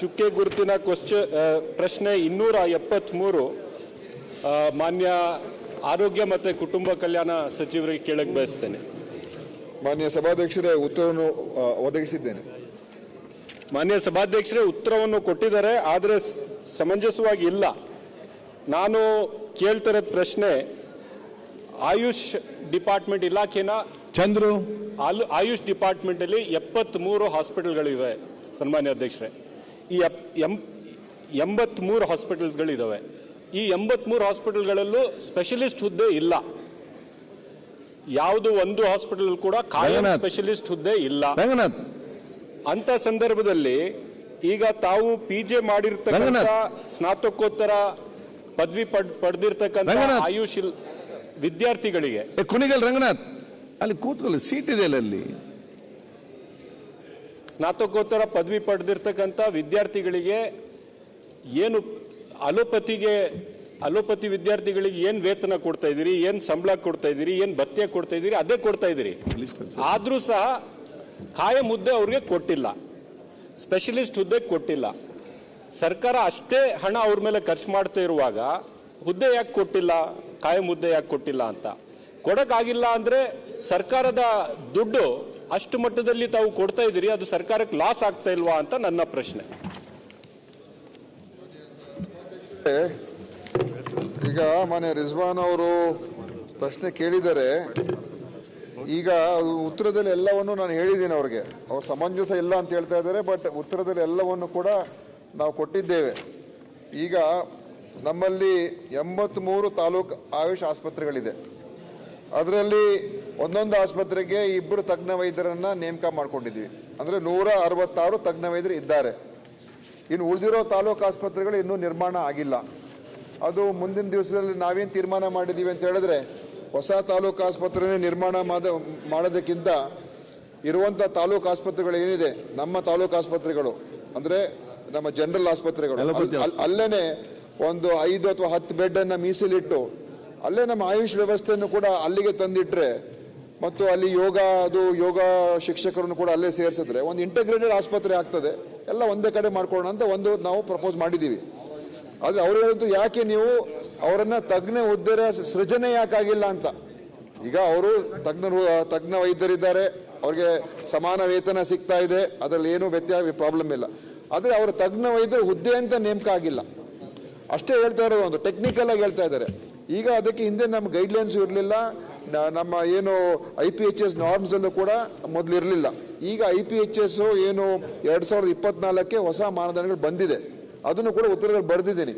ಚುಕ್ಕೆ ಗುರುತಿನ ಪ್ರಶ್ನೆ 273 ಮಾನ್ಯ ಆರೋಗ್ಯ ಮತ್ತು ಕುಟುಂಬ ಕಲ್ಯಾಣ ಸಚಿವರಿಗೆ ಕೇಳಕ್ಕೆ ಬಯಸ್ತೇನೆ. ಮಾನ್ಯ ಸಭಾಧ್ಯಕ್ಷರೇ, ಉತ್ತರವನ್ನು ಒದಗಿಸಿದ್ದೇನೆ. ಮಾನ್ಯ ಸಭಾಧ್ಯಕ್ಷರೇ, ಉತ್ತರವನ್ನು ಕೊಟ್ಟಿದ್ದಾರೆ, ಆದರೆ ಸಮಂಜಸವಾಗಿ ಇಲ್ಲ. ನಾನು ಕೇಳ್ತಿರೋ ಪ್ರಶ್ನೆ ಆಯುಷ್ ಡಿಪಾರ್ಟ್ಮೆಂಟ್ ಇಲಾಖೆನ ಚಂದ್ರು ಆಯುಷ್ ಡಿಪಾರ್ಟ್ಮೆಂಟ್ ಅಲ್ಲಿ 73 ಹಾಸ್ಪಿಟಲ್ಗಳಿವೆ ಸನ್ಮಾನ್ಯ ಅಧ್ಯಕ್ಷರೇ. ಈ 83 ಹಾಸ್ಪಿಟಲ್ಸ್ಗಳಿದ್ದಾವೆ. ಈ 83 ಹಾಸ್ಪಿಟಲ್ಗಳಲ್ಲೂ ಸ್ಪೆಷಲಿಸ್ಟ್ ಹುದ್ದೆ ಇಲ್ಲ. ಯಾವುದು ಒಂದು ಹಾಸ್ಪಿಟಲ್ ಕೂಡ ಕಾಯಂ ಸ್ಪೆಷಲಿಸ್ಟ್ ಹುದ್ದೆ ಇಲ್ಲ. ಅಂತ ಸಂದರ್ಭದಲ್ಲಿ ಈಗ ತಾವು PG ಮಾಡಿರ್ತಕ್ಕಂಥ ಸ್ನಾತಕೋತ್ತರ ಪದವಿ ಪಡೆದಿರ್ತಕ್ಕಂಥ ಆಯುಷ್ ವಿದ್ಯಾರ್ಥಿಗಳಿಗೆ ಕುಣಿಗಲ್ ರಂಗನಾಥ್ ಅಲ್ಲಿ ಕೂತ್ಕೊಳ್ಳಿ, ಸೀಟ್ ಇದೆ ಅಲ್ಲಿ. ಸ್ನಾತಕೋತ್ತರ ಪದವಿ ಪಡೆದಿರ್ತಕ್ಕಂಥ ವಿದ್ಯಾರ್ಥಿಗಳಿಗೆ ಏನು ಅಲೋಪತಿ ವಿದ್ಯಾರ್ಥಿಗಳಿಗೆ ಏನು ವೇತನ ಕೊಡ್ತಾ ಇದ್ದೀರಿ, ಏನು ಸಂಬಳ ಕೊಡ್ತಾ ಇದ್ದೀರಿ, ಏನು ಭತ್ಯೆ ಕೊಡ್ತಾ ಇದ್ದೀರಿ, ಅದೇ ಕೊಡ್ತಾ ಇದ್ದೀರಿ. ಆದ್ರೂ ಸಹ ಕಾಯಂ ಹುದ್ದೆ ಅವ್ರಿಗೆ ಕೊಟ್ಟಿಲ್ಲ, ಸ್ಪೆಷಲಿಸ್ಟ್ ಹುದ್ದೆ ಕೊಟ್ಟಿಲ್ಲ. ಸರ್ಕಾರ ಅಷ್ಟೇ ಹಣ ಅವ್ರ ಮೇಲೆ ಖರ್ಚು ಮಾಡ್ತಾ ಇರುವಾಗ ಹುದ್ದೆ ಯಾಕೆ ಕೊಟ್ಟಿಲ್ಲ, ಕಾಯಂ ಹುದ್ದೆ ಯಾಕೆ ಕೊಟ್ಟಿಲ್ಲ ಅಂತ ಕೊಡಕ್ಕಾಗಿಲ್ಲ. ಅಂದ್ರೆ ಸರ್ಕಾರದ ದುಡ್ಡು ಅಷ್ಟು ಮಟ್ಟದಲ್ಲಿ ತಾವು ಕೊಡ್ತಾ ಇದ್ದೀರಿ, ಅದು ಸರ್ಕಾರಕ್ಕೆ ಲಾಸ್ ಆಗ್ತಾ ಇಲ್ವಾ ಅಂತ ನನ್ನ ಪ್ರಶ್ನೆ. ಈಗ ಮಾನ್ಯ ರಿಜ್ವಾನ್ ಅವರು ಪ್ರಶ್ನೆ ಕೇಳಿದರೆ, ಈಗ ಉತ್ತರದಲ್ಲಿ ಎಲ್ಲವನ್ನು ನಾನು ಹೇಳಿದ್ದೀನಿ ಅವ್ರಿಗೆ. ಅವ್ರು ಸಮಂಜಸ ಇಲ್ಲ ಅಂತ ಹೇಳ್ತಾ ಇದ್ದಾರೆ, ಬಟ್ ಉತ್ತರದಲ್ಲಿ ಎಲ್ಲವನ್ನು ಕೂಡ ನಾವು ಕೊಟ್ಟಿದ್ದೇವೆ. ಈಗ ನಮ್ಮಲ್ಲಿ 83 ತಾಲೂಕು ಆಯುಷ್ ಆಸ್ಪತ್ರೆಗಳಿದೆ. ಅದರಲ್ಲಿ ಒಂದೊಂದು ಆಸ್ಪತ್ರೆಗೆ 2 ತಜ್ಞ ವೈದ್ಯರನ್ನ ನೇಮಕ ಮಾಡ್ಕೊಂಡಿದ್ವಿ. ಅಂದ್ರೆ 166 ತಜ್ಞ ವೈದ್ಯರು ಇದ್ದಾರೆ. ಇನ್ನು ಉಳಿದಿರೋ ತಾಲೂಕು ಆಸ್ಪತ್ರೆಗಳು ಇನ್ನೂ ನಿರ್ಮಾಣ ಆಗಿಲ್ಲ. ಅದು ಮುಂದಿನ ದಿವಸದಲ್ಲಿ ನಾವೇನು ತೀರ್ಮಾನ ಮಾಡಿದ್ದೀವಿ ಅಂತ ಹೇಳಿದ್ರೆ, ಹೊಸ ತಾಲೂಕು ಆಸ್ಪತ್ರೆನೇ ನಿರ್ಮಾಣ ಮಾಡೋದಕ್ಕಿಂತ ಇರುವಂಥ ತಾಲೂಕು ಆಸ್ಪತ್ರೆಗಳು ಏನಿದೆ, ನಮ್ಮ ತಾಲೂಕು ಆಸ್ಪತ್ರೆಗಳು ಅಂದ್ರೆ ನಮ್ಮ ಜನರಲ್ ಆಸ್ಪತ್ರೆಗಳು, ಅಲ್ಲೇನೆ ಒಂದು 5 ಅಥವಾ 10 ಬೆಡ್ ಅನ್ನ ಮೀಸಲಿಟ್ಟು ಅಲ್ಲೇ ನಮ್ಮ ಆಯುಷ್ ವ್ಯವಸ್ಥೆಯನ್ನು ಕೂಡ ಅಲ್ಲಿಗೆ ತಂದಿಟ್ರೆ, ಮತ್ತು ಅಲ್ಲಿ ಯೋಗ ಶಿಕ್ಷಕರನ್ನು ಕೂಡ ಅಲ್ಲೇ ಸೇರಿಸಿದ್ರೆ ಒಂದು ಇಂಟಗ್ರೇಟೆಡ್ ಆಸ್ಪತ್ರೆ ಆಗ್ತದೆ. ಎಲ್ಲ ಒಂದೇ ಕಡೆ ಮಾಡ್ಕೊಳ್ಳೋಣ ಅಂತ ಒಂದು ನಾವು ಪ್ರಪೋಸ್ ಮಾಡಿದ್ದೀವಿ. ಆದ್ರೆ ಅವ್ರು ಹೇಳಿದ್ದು, ಯಾಕೆ ನೀವು ಅವರನ್ನ ತಜ್ಞ ಹುದ್ದೆ ಸೃಜನೆ ಯಾಕಾಗಿಲ್ಲ ಅಂತ. ಈಗ ಅವರು ತಜ್ಞ ವೈದ್ಯರಿದ್ದಾರೆ, ಅವ್ರಿಗೆ ಸಮಾನ ವೇತನ ಸಿಗ್ತಾ ಇದೆ, ಅದರಲ್ಲಿ ಏನು ಪ್ರಾಬ್ಲಮ್ ಇಲ್ಲ. ಆದ್ರೆ ಅವರ ತಜ್ಞ ವೈದ್ಯರ ಹುದ್ದೆ ಅಂತ ನೇಮಕ ಆಗಿಲ್ಲ ಅಷ್ಟೇ ಹೇಳ್ತಾ ಇರೋದು. ಒಂದು ಟೆಕ್ನಿಕಲ್ ಆಗಿ ಹೇಳ್ತಾ ಇದ್ದಾರೆ. ಈಗ ಅದಕ್ಕೆ ಹಿಂದೆ ನಮ್ಮ ಗೈಡ್ಲೈನ್ಸ್ ಇರಲಿಲ್ಲ, ನಮ್ಮ ಏನು IPHS ನಾರ್ಮ್ಸ್ ಅಲ್ಲೂ ಕೂಡ ಮೊದಲು ಇರಲಿಲ್ಲ. ಈಗ IPHS ಏನು 2024ಕ್ಕೆ ಹೊಸ ಮಾನದಂಡಗಳು ಬಂದಿದೆ, ಅದನ್ನು ಕೂಡ ಉತ್ತರದಲ್ಲಿ ಬರೆದಿದ್ದೀನಿ.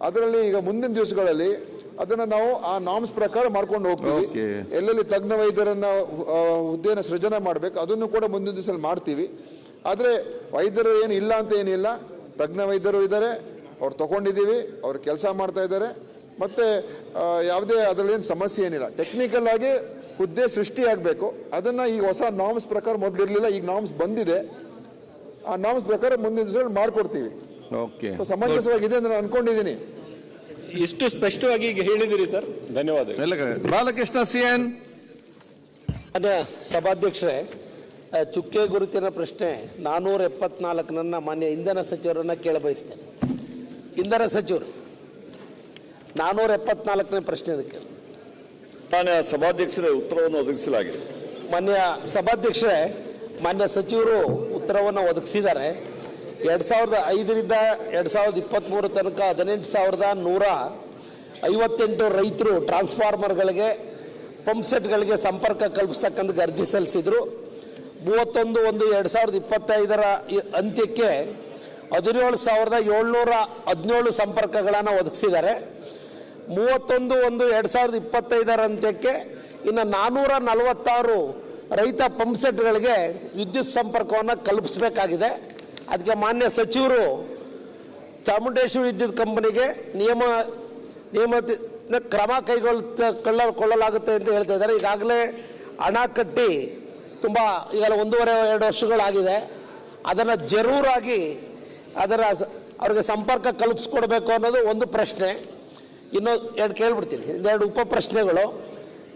ಅದರಲ್ಲಿ ಈಗ ಮುಂದಿನ ದಿವಸಗಳಲ್ಲಿ ಅದನ್ನ ನಾವು ಆ ನಾರ್ಮ್ಸ್ ಪ್ರಕಾರ ಮಾಡ್ಕೊಂಡು ಹೋಗ್ತೀವಿ. ಎಲ್ಲೆಲ್ಲಿ ತಜ್ಞ ವೈದ್ಯರನ್ನ ಹುದ್ದೆನ ಸೃಜನೆ ಮಾಡ್ಬೇಕು ಅದನ್ನು ಕೂಡ ಮುಂದಿನ ದಿವಸದಲ್ಲಿ ಮಾಡ್ತೀವಿ. ಆದ್ರೆ ವೈದ್ಯರು ಏನು ಇಲ್ಲ ಅಂತ ಏನಿಲ್ಲ, ತಜ್ಞ ವೈದ್ಯರು ಇದ್ದಾರೆ, ಅವ್ರು ತಗೊಂಡಿದ್ದೀವಿ, ಅವ್ರು ಕೆಲಸ ಮಾಡ್ತಾ ಇದ್ದಾರೆ. ಮತ್ತೆ ಯಾವುದೇ ಅದರಲ್ಲಿ ಏನು ಸಮಸ್ಯೆ ಏನಿಲ್ಲ. ಟೆಕ್ನಿಕಲ್ ಆಗಿ ಹುದ್ದೆ ಸೃಷ್ಟಿ ಆಗಬೇಕು. ಅದನ್ನ ಈ ಹೊಸ ನಾರ್ಮ್ಸ್ ಪ್ರಕಾರ ಮೊದಲಿರಲಿಲ್ಲ, ಈಗ ನಾರ್ಮ್ಸ್ ಬಂದಿದೆ. ಆ ನಾರ್ಮ್ಸ್ ಪ್ರಕಾರ ಮುಂದಿನ ದಿವಸದಲ್ಲಿ ಮಾಡ್ಕೊಡ್ತೀವಿ. ಸಮಂಜಸವಾಗಿದೆ ಅಂತ ನಾನು ಅನ್ಕೊಂಡಿದ್ದೀನಿ. ಇಷ್ಟು ಸ್ಪಷ್ಟವಾಗಿ ಈಗ ಹೇಳಿದಿರಿ ಸರ್, ಧನ್ಯವಾದ. ಬಾಲಕೃಷ್ಣ CN. ಸಭಾಧ್ಯಕ್ಷರೇ, ಚುಕ್ಕೆ ಗುರುತಿನ ಪ್ರಶ್ನೆ 474 ಮಾನ್ಯ ಇಂಧನ ಸಚಿವರನ್ನ ಕೇಳಬಯಸ್ತೇನೆ. ಇಂಧನ ಸಚಿವರು 474ನೇ ಪ್ರಶ್ನೆ ಕೇಳಿ. ಮಾನ್ಯ ಸಭಾಧ್ಯಕ್ಷರೇ, ಉತ್ತರವನ್ನು ಒದಗಿಸಲಾಗಿದೆ. ಮಾನ್ಯ ಸಭಾಧ್ಯಕ್ಷರೇ, ಮಾನ್ಯ ಸಚಿವರು ಉತ್ತರವನ್ನು ಒದಗಿಸಿದ್ದಾರೆ. 2005ರಿಂದ 2023 ತನಕ 18,158 ರೈತರು ಟ್ರಾನ್ಸ್ಫಾರ್ಮರ್ಗಳಿಗೆ, ಪಂಪ್ ಸೆಟ್ಗಳಿಗೆ ಸಂಪರ್ಕ ಕಲ್ಪಿಸ್ತಕ್ಕಂಥ ಅರ್ಜಿ ಸಲ್ಲಿಸಿದ್ರು. 31/1/2025 ಅಂತ್ಯಕ್ಕೆ 17,717 ಸಂಪರ್ಕಗಳನ್ನು ಒದಗಿಸಿದ್ದಾರೆ. 31/1/2025 ಅಂತ್ಯಕ್ಕೆ ಇನ್ನು 446 ರೈತ ಪಂಪ್ ಸೆಟ್ಗಳಿಗೆ ವಿದ್ಯುತ್ ಸಂಪರ್ಕವನ್ನು ಕಲ್ಪಿಸಬೇಕಾಗಿದೆ. ಅದಕ್ಕೆ ಮಾನ್ಯ ಸಚಿವರು ಚಾಮುಂಡೇಶ್ವರಿ ವಿದ್ಯುತ್ ಕಂಪನಿಗೆ ನಿಯಮಿತ ಕ್ರಮ ಕೈಗೊಳ್ಳಲಾಗುತ್ತೆ ಅಂತ ಹೇಳ್ತಾ ಇದ್ದಾರೆ. ಈಗಾಗಲೇ ಹಣ ಕಟ್ಟಿ ತುಂಬ ಈಗಲೇ 1.5-2 ವರ್ಷಗಳಾಗಿದೆ. ಅದನ್ನು ಜರೂರಾಗಿ ಅವ್ರಿಗೆ ಸಂಪರ್ಕ ಕಲ್ಪಿಸ್ಕೊಡ್ಬೇಕು ಅನ್ನೋದು ಒಂದು ಪ್ರಶ್ನೆ. ಇನ್ನೂ 2 ಕೇಳ್ಬಿಡ್ತೀನಿ, 2 ಉಪ ಪ್ರಶ್ನೆಗಳು.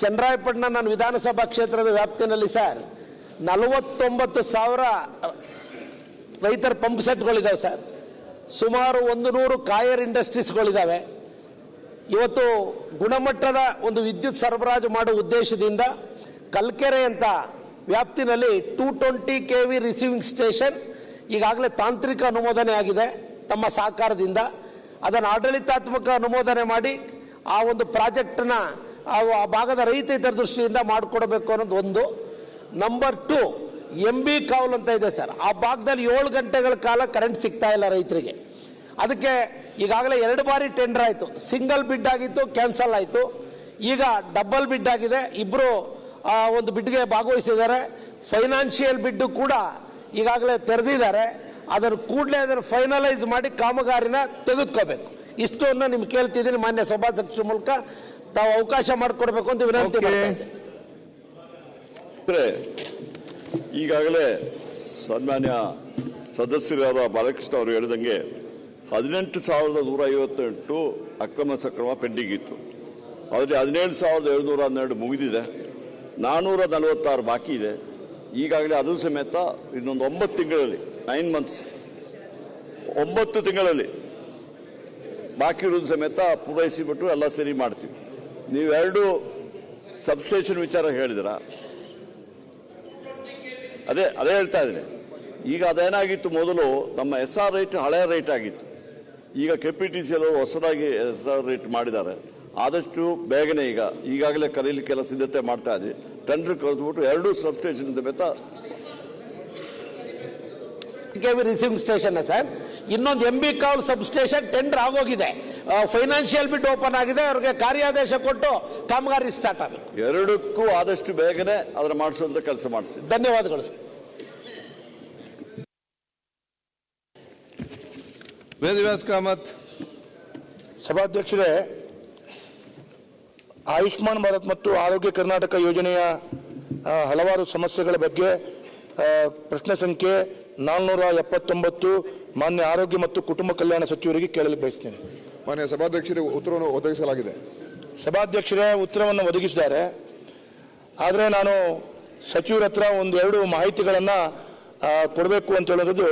ಚನ್ನರಾಯಪಟ್ಟಣ ನನ್ನ ವಿಧಾನಸಭಾ ಕ್ಷೇತ್ರದ ವ್ಯಾಪ್ತಿನಲ್ಲಿ ಸರ್ 49,000 ರೈತರ ಪಂಪ್ ಸೆಟ್ಗಳಿದ್ದಾವೆ ಸರ್. ಸುಮಾರು 100 ಕಾಯರ್ ಇಂಡಸ್ಟ್ರೀಸ್ಗಳಿದ್ದಾವೆ. ಇವತ್ತು ಗುಣಮಟ್ಟದ ಒಂದು ವಿದ್ಯುತ್ ಸರಬರಾಜು ಮಾಡುವ ಉದ್ದೇಶದಿಂದ ಕಲ್ಕೆರೆ ಅಂತ ವ್ಯಾಪ್ತಿನಲ್ಲಿ 220 kV ರಿಸೀವಿಂಗ್ ಸ್ಟೇಷನ್ ಈಗಾಗಲೇ ತಾಂತ್ರಿಕ ಅನುಮೋದನೆ ಆಗಿದೆ ತಮ್ಮ ಸಹಕಾರದಿಂದ. ಅದನ್ನು ಆಡಳಿತಾತ್ಮಕ ಅನುಮೋದನೆ ಮಾಡಿ ಆ ಒಂದು ಪ್ರಾಜೆಕ್ಟ್ನ ಆ ಭಾಗದ ರೈತ ಹಿತದೃಷ್ಟಿಯಿಂದ ಮಾಡಿಕೊಡಬೇಕು ಅನ್ನೋದು ಒಂದು. ನಂಬರ್ 2, MB ಕಾವಲ್ ಅಂತ ಇದೆ ಸರ್. ಆ ಭಾಗದಲ್ಲಿ 7 ಗಂಟೆಗಳ ಕಾಲ ಕರೆಂಟ್ ಸಿಗ್ತಾ ಇಲ್ಲ ರೈತರಿಗೆ. ಅದಕ್ಕೆ ಈಗಾಗಲೇ 2 ಬಾರಿ ಟೆಂಡರ್ ಆಯಿತು. ಸಿಂಗಲ್ ಬಿಡ್ ಆಗಿತ್ತು, ಕ್ಯಾನ್ಸಲ್ ಆಯಿತು. ಈಗ ಡಬಲ್ ಬಿಡ್ ಆಗಿದೆ. ಇಬ್ಬರು ಒಂದು ಬಿಡ್ಗೆ ಭಾಗವಹಿಸಿದ್ದಾರೆ. ಫೈನಾನ್ಷಿಯಲ್ ಬಿಡ್ ಕೂಡ ಈಗಾಗಲೇ ತೆರೆದಿದ್ದಾರೆ. ಅದನ್ನು ಕೂಡಲೇ ಅದನ್ನು ಫೈನಲೈಸ್ ಮಾಡಿ ಕಾಮಗಾರಿನ ತೆಗೆದುಕೋಬೇಕು. ಇಷ್ಟನ್ನು ನಿಮ್ಗೆ ಕೇಳ್ತಿದ್ದೀನಿ. ಮಾನ್ಯ ಸಭಾಧ್ಯಕ್ಷರ ಮೂಲಕ ತಾವು ಅವಕಾಶ ಮಾಡಿಕೊಡ್ಬೇಕು ಅಂತ ವಿನಂತಿ ಮಾಡ್ತಾ ಇದ್ದೆ. ಈಗಾಗಲೇ ಸನ್ಮಾನ್ಯ ಸದಸ್ಯರಾದ ಬಾಲಕೃಷ್ಣ ಅವರು ಹೇಳಿದಂಗೆ 18,158 ಅಕ್ರಮ ಸಕ್ರಮ ಪೆಂಡಿಂಗ್ ಇತ್ತು. ಅದರಲ್ಲಿ 17,712 ಮುಗಿದಿದೆ. 446 ಬಾಕಿ ಇದೆ. ಈಗಾಗಲೇ ಅದು ಸಮೇತ ಇನ್ನೊಂದು 9 ತಿಂಗಳಲ್ಲಿ 9 months 9 ತಿಂಗಳಲ್ಲಿ ಬಾಕಿ ಇರೋದು ಸಮೇತ ಪೂರೈಸಿಬಿಟ್ಟು ಎಲ್ಲ ಸರಿ ಮಾಡ್ತೀವಿ. ನೀವೆರಡು ಸಬ್ಸ್ಟೇಷನ್ ವಿಚಾರ ಹೇಳಿದ್ರ, ಅದೇ ಹೇಳ್ತಾ ಇದ್ದೀನಿ. ಈಗ ಅದೇನಾಗಿತ್ತು, ಮೊದಲು ನಮ್ಮ SR ರೇಟ್ ಹಳೆಯ ರೇಟ್ ಆಗಿತ್ತು. ಈಗ KPTC ಹೊಸದಾಗಿ SR ರೇಟ್ ಮಾಡಿದ್ದಾರೆ. ಆದಷ್ಟು ಬೇಗನೆ ಈಗಾಗಲೇ ಕರೀಲಿಕ್ಕೆಲ್ಲ ಸಿದ್ಧತೆ ಮಾಡ್ತಾ ಇದ್ವಿ. ಟೆಂಡರ್ ಕರೆದುಬಿಟ್ಟು 2 ಸಬ್ಸ್ಟೇಷನ್ ಸಮೇತ KV ರಿಸೀವಿಂಗ್ ಸ್ಟೇಷನ್ ಸರ್. ಇನ್ನೊಂದು MB ಕಾವಲ್ ಸಬ್ ಸ್ಟೇಷನ್ ಟೆಂಡರ್ ಆಗೋಗಿದೆ. ಫೈನಾನ್ಷಿಯಲ್ ಬಿಡ್ ಓಪನ್ ಆಗಿದೆ. ಅವ್ರಿಗೆ ಕಾರ್ಯಾದೇಶ ಕೊಟ್ಟು ಕಾಮಗಾರಿ ಸ್ಟಾರ್ಟ್ ಆಗಬೇಕು. ಎರಡಕ್ಕೂ ಆದಷ್ಟು ಬೇಗನೆ ಅದನ್ನು ಮಾಡಿಸುವಂತ ಕೆಲಸ ಮಾಡಿಸಿ. ಧನ್ಯವಾದಗಳು ಸರ್. ವೇದವ್ಯಾಸ್ ಕಾಮತ್. ಸಭಾಧ್ಯಕ್ಷರೇ, ಆಯುಷ್ಮಾನ್ ಭಾರತ್ ಮತ್ತು ಆರೋಗ್ಯ ಕರ್ನಾಟಕ ಯೋಜನೆಯ ಹಲವಾರು ಸಮಸ್ಯೆಗಳ ಬಗ್ಗೆ ಪ್ರಶ್ನೆ ಸಂಖ್ಯೆ 479 ಮಾನ್ಯ ಆರೋಗ್ಯ ಮತ್ತು ಕುಟುಂಬ ಕಲ್ಯಾಣ ಸಚಿವರಿಗೆ ಕೇಳಲು ಬಯಸ್ತೇನೆ. ಮಾನ್ಯ ಸಭಾಧ್ಯಕ್ಷರಿಗೆ ಉತ್ತರವನ್ನು ಒದಗಿಸಲಾಗಿದೆ. ಸಭಾಧ್ಯಕ್ಷರೇ ಉತ್ತರವನ್ನು ಒದಗಿಸಿದ್ದಾರೆ. ಆದರೆ ನಾನು ಸಚಿವರ ಹತ್ರ 1-2 ಮಾಹಿತಿಗಳನ್ನು ಕೊಡಬೇಕು ಅಂತ ಹೇಳೋದು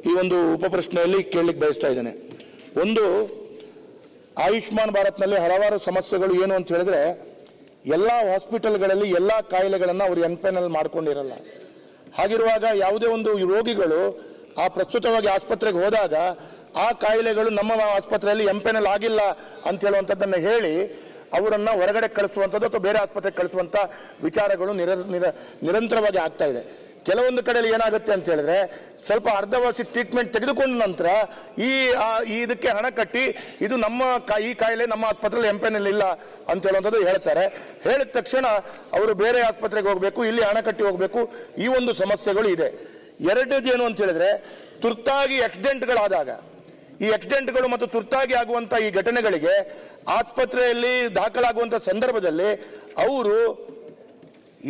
ಈ ಒಂದು ಉಪಪ್ರಶ್ನೆಯಲ್ಲಿ ಕೇಳಲಿಕ್ಕೆ ಬಯಸ್ತಾ ಇದ್ದೇನೆ. ಒಂದು, ಆಯುಷ್ಮಾನ್ ಭಾರತ್ನಲ್ಲಿ ಹಲವಾರು ಸಮಸ್ಯೆಗಳು ಏನು ಅಂತ ಹೇಳಿದ್ರೆ, ಎಲ್ಲ ಹಾಸ್ಪಿಟಲ್ಗಳಲ್ಲಿ ಎಲ್ಲ ಕಾಯಿಲೆಗಳನ್ನು ಅವರು ಎನ್ಪೈನಲ್ ಮಾಡ್ಕೊಂಡಿರಲ್ಲ. ಹಾಗಿರುವಾಗ ಯಾವುದೇ ಒಂದು ರೋಗಿಗಳು ಪ್ರಸ್ತುತವಾಗಿ ಆಸ್ಪತ್ರೆಗೆ ಹೋದಾಗ ಆ ಕಾಯಿಲೆಗಳು ನಮ್ಮ ಆಸ್ಪತ್ರೆಯಲ್ಲಿ ಎನ್ಪೈನಲ್ ಆಗಿಲ್ಲ ಅಂತ ಹೇಳುವಂಥದ್ದನ್ನು ಹೇಳಿ ಅವರನ್ನು ಹೊರಗಡೆ ಕಳಿಸುವಂಥದ್ದು ಅಥವಾ ಬೇರೆ ಆಸ್ಪತ್ರೆಗೆ ಕಳಿಸುವಂಥ ವಿಚಾರಗಳು ನಿರಂತರವಾಗಿ ಆಗ್ತಾ ಇದೆ. ಕೆಲವೊಂದು ಕಡೆಯಲ್ಲಿ ಏನಾಗುತ್ತೆ ಅಂತ ಹೇಳಿದ್ರೆ, ಸ್ವಲ್ಪ ಅರ್ಧವಾಸಿ ಟ್ರೀಟ್ಮೆಂಟ್ ತೆಗೆದುಕೊಂಡ ನಂತರ ಇದಕ್ಕೆ ಹಣ ಕಟ್ಟಿ ಇದು ಈ ಕಾಯಿಲೆ ನಮ್ಮ ಆಸ್ಪತ್ರೆಯಲ್ಲಿ ಎಂಪೈನಲ್ ಇಲ್ಲ ಅಂತ ಹೇಳುವಂಥದ್ದು ಹೇಳ್ತಾರೆ. ಹೇಳಿದ ತಕ್ಷಣ ಅವರು ಬೇರೆ ಆಸ್ಪತ್ರೆಗೆ ಹೋಗಬೇಕು, ಇಲ್ಲಿ ಹಣ ಕಟ್ಟಿ ಹೋಗಬೇಕು. ಈ ಒಂದು ಸಮಸ್ಯೆಗಳು ಇದೆ. ಎರಡನೇದು ಏನು ಅಂತ ಹೇಳಿದ್ರೆ, ತುರ್ತಾಗಿ ಆಕ್ಸಿಡೆಂಟ್ಗಳಾದಾಗ ಈ ಆಕ್ಸಿಡೆಂಟ್ಗಳು ಮತ್ತು ತುರ್ತಾಗಿ ಆಗುವಂಥ ಈ ಘಟನೆಗಳಿಗೆ ಆಸ್ಪತ್ರೆಯಲ್ಲಿ ದಾಖಲಾಗುವಂಥ ಸಂದರ್ಭದಲ್ಲಿ ಅವರು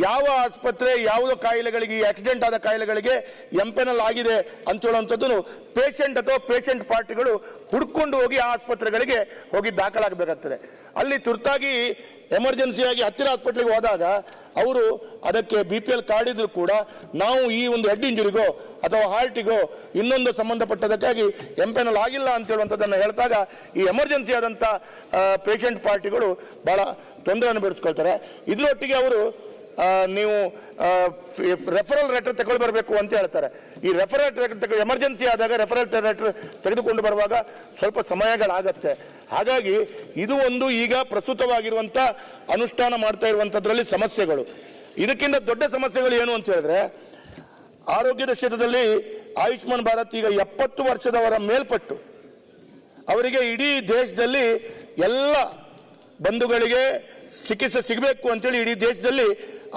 ಯಾವ ಆಸ್ಪತ್ರೆ ಯಾವುದೋ ಕಾಯಿಲೆಗಳಿಗೆ, ಈ ಆಕ್ಸಿಡೆಂಟ್ ಆದ ಕಾಯಿಲೆಗಳಿಗೆ ಎಂಪೈನಲ್ ಆಗಿದೆ ಅಂತ ಹೇಳುವಂಥದ್ದು ಪೇಷಂಟ್ ಅಥವಾ ಪೇಷಂಟ್ ಪಾರ್ಟಿಗಳು ಹುಡ್ಕೊಂಡು ಹೋಗಿ ಆ ಆಸ್ಪತ್ರೆಗಳಿಗೆ ಹೋಗಿ ದಾಖಲಾಗಬೇಕಾಗ್ತದೆ. ಅಲ್ಲಿ ತುರ್ತಾಗಿ ಎಮರ್ಜೆನ್ಸಿಯಾಗಿ ಹತ್ತಿರ ಹಾಸ್ಪಿಟ್ಲಿಗೆ ಹೋದಾಗ ಅವರು ಅದಕ್ಕೆ BPL ಕಾರ್ಡ್ ಇದ್ರೂ ಕೂಡ ನಾವು ಈ ಒಂದು ಹೆಡ್ ಇಂಜುರಿಗೋ ಅಥವಾ ಹಾರ್ಟಿಗೋ ಇನ್ನೊಂದು ಸಂಬಂಧಪಟ್ಟದಕ್ಕಾಗಿ ಎಂಪೈನಲ್ ಆಗಿಲ್ಲ ಅಂತ ಹೇಳುವಂಥದ್ದನ್ನು ಹೇಳಿದಾಗ ಈ ಎಮರ್ಜೆನ್ಸಿ ಆದಂಥ ಪೇಷಂಟ್ ಪಾರ್ಟಿಗಳು ಬಹಳ ತೊಂದರೆಯನ್ನು ಬೀಳಿಸ್ಕೊಳ್ತಾರೆ. ಇದರೊಟ್ಟಿಗೆ ಅವರು ನೀವು ರೆಫರಲ್ ಲೆಟರ್ ತಗೊಂಡು ಬರಬೇಕು ಅಂತ ಹೇಳ್ತಾರೆ. ಈ ರೆಫರಲ್ ಲೆಟರ್ ಎಮರ್ಜೆನ್ಸಿ ಆದಾಗ ರೆಫರಲ್ ಲೆಟರ್ ತೆಗೆದುಕೊಂಡು ಬರುವಾಗ ಸ್ವಲ್ಪ ಸಮಯಗಳಾಗತ್ತೆ. ಹಾಗಾಗಿ ಇದು ಒಂದು ಈಗ ಪ್ರಸ್ತುತವಾಗಿರುವಂತ ಅನುಷ್ಠಾನ ಮಾಡ್ತಾ ಇರುವಂತದ್ರಲ್ಲಿ ಸಮಸ್ಯೆಗಳು. ಇದಕ್ಕಿಂತ ದೊಡ್ಡ ಸಮಸ್ಯೆಗಳು ಏನು ಅಂತ ಹೇಳಿದ್ರೆ, ಆರೋಗ್ಯದ ಕ್ಷೇತ್ರದಲ್ಲಿ ಆಯುಷ್ಮಾನ್ ಭಾರತ್ ಈಗ 70 ವರ್ಷದವರ ಮೇಲ್ಪಟ್ಟು ಅವರಿಗೆ ಇಡೀ ದೇಶದಲ್ಲಿ ಎಲ್ಲ ಬಂಧುಗಳಿಗೆ ಚಿಕಿತ್ಸೆ ಸಿಗಬೇಕು ಅಂತೇಳಿ ಇಡೀ ದೇಶದಲ್ಲಿ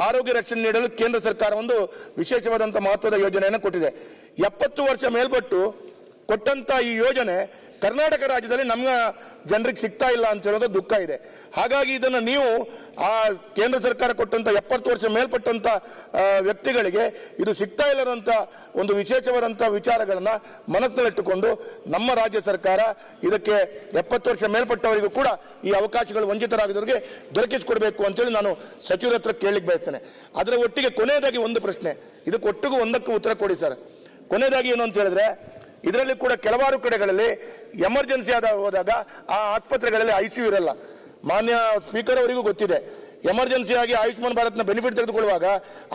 ಆರೋಗ್ಯ ರಕ್ಷಣೆ ನೀಡಲು ಕೇಂದ್ರ ಸರ್ಕಾರ ಒಂದು ವಿಶೇಷವಾದಂತಹ ಮಹತ್ವದ ಯೋಜನೆಯನ್ನು ಕೊಟ್ಟಿದೆ. 70 ವರ್ಷ ಮೇಲ್ಪಟ್ಟು ಕೊಟ್ಟಂತ ಈ ಯೋಜನೆ ಕರ್ನಾಟಕ ರಾಜ್ಯದಲ್ಲಿ ನಮ್ಮ ಜನರಿಗೆ ಸಿಗ್ತಾ ಇಲ್ಲ ಅಂತ ಹೇಳೋದು ದುಃಖ ಇದೆ. ಹಾಗಾಗಿ ಇದನ್ನು ನೀವು ಆ ಕೇಂದ್ರ ಸರ್ಕಾರ ಕೊಟ್ಟಂತ 70 ವರ್ಷ ಮೇಲ್ಪಟ್ಟಂತ ವ್ಯಕ್ತಿಗಳಿಗೆ ಇದು ಸಿಗ್ತಾ ಇಲ್ಲದಂತ ಒಂದು ವಿಶೇಷವಾದಂತಹ ವಿಚಾರಗಳನ್ನ ಮನಸ್ಸಿನಲ್ಲಿಟ್ಟುಕೊಂಡು ನಮ್ಮ ರಾಜ್ಯ ಸರ್ಕಾರ ಇದಕ್ಕೆ 70 ವರ್ಷ ಮೇಲ್ಪಟ್ಟವರಿಗೂ ಕೂಡ ಈ ಅವಕಾಶಗಳು ವಂಚಿತರಾಗಿದ್ದವರಿಗೆ ದೊರಕಿಸಿಕೊಡ್ಬೇಕು ಅಂತೇಳಿ ನಾನು ಸಚಿವರ ಹತ್ರ ಕೇಳಲಿಕ್ಕೆ ಬಯಸ್ತೇನೆ. ಅದರ ಒಟ್ಟಿಗೆ ಕೊನೆಯದಾಗಿ ಒಂದು ಪ್ರಶ್ನೆ, ಇದಕ್ಕೆ ಒಟ್ಟಿಗೂ ಒಂದಕ್ಕೂ ಉತ್ತರ ಕೊಡಿ ಸರ್. ಕೊನೆಯದಾಗಿ ಏನು ಅಂತ ಹೇಳಿದ್ರೆ, ಇದರಲ್ಲಿ ಕೂಡ ಕೆಲವಾರು ಕಡೆಗಳಲ್ಲಿ ಎಮರ್ಜೆನ್ಸಿ ಹೋದಾಗ ಆ ಆಸ್ಪತ್ರೆಗಳಲ್ಲಿ ICU ಇರಲ್ಲ. ಮಾನ್ಯ ಸ್ಪೀಕರ್ ಅವರಿಗೂ ಗೊತ್ತಿದೆ, ಎಮರ್ಜೆನ್ಸಿ ಆಗಿ ಆಯುಷ್ಮಾನ್ ಭಾರತ್ನ ಬೆನಿಫಿಟ್ ತೆಗೆದುಕೊಳ್ಳುವಾಗ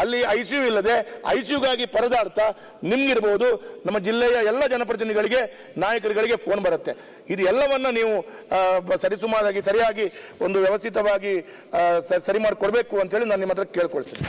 ಅಲ್ಲಿ ICU ಇಲ್ಲದೆ ICUಗಾಗಿ ಪರದಾಡ್ತಾ ನಿಮ್ಗಿರ್ಬೋದು, ನಮ್ಮ ಜಿಲ್ಲೆಯ ಎಲ್ಲ ಜನಪ್ರತಿನಿಧಿಗಳಿಗೆ, ನಾಯಕರುಗಳಿಗೆ ಫೋನ್ ಬರುತ್ತೆ. ಇದು ಎಲ್ಲವನ್ನ ನೀವು ಸರಿಯಾಗಿ ಒಂದು ವ್ಯವಸ್ಥಿತವಾಗಿ ಸರಿ ಮಾಡಿಕೊಡ್ಬೇಕು ಅಂತೇಳಿ ನಾನು ನಿಮ್ಮ ಹತ್ರ ಕೇಳ್ಕೊಳ್ತೀನಿ.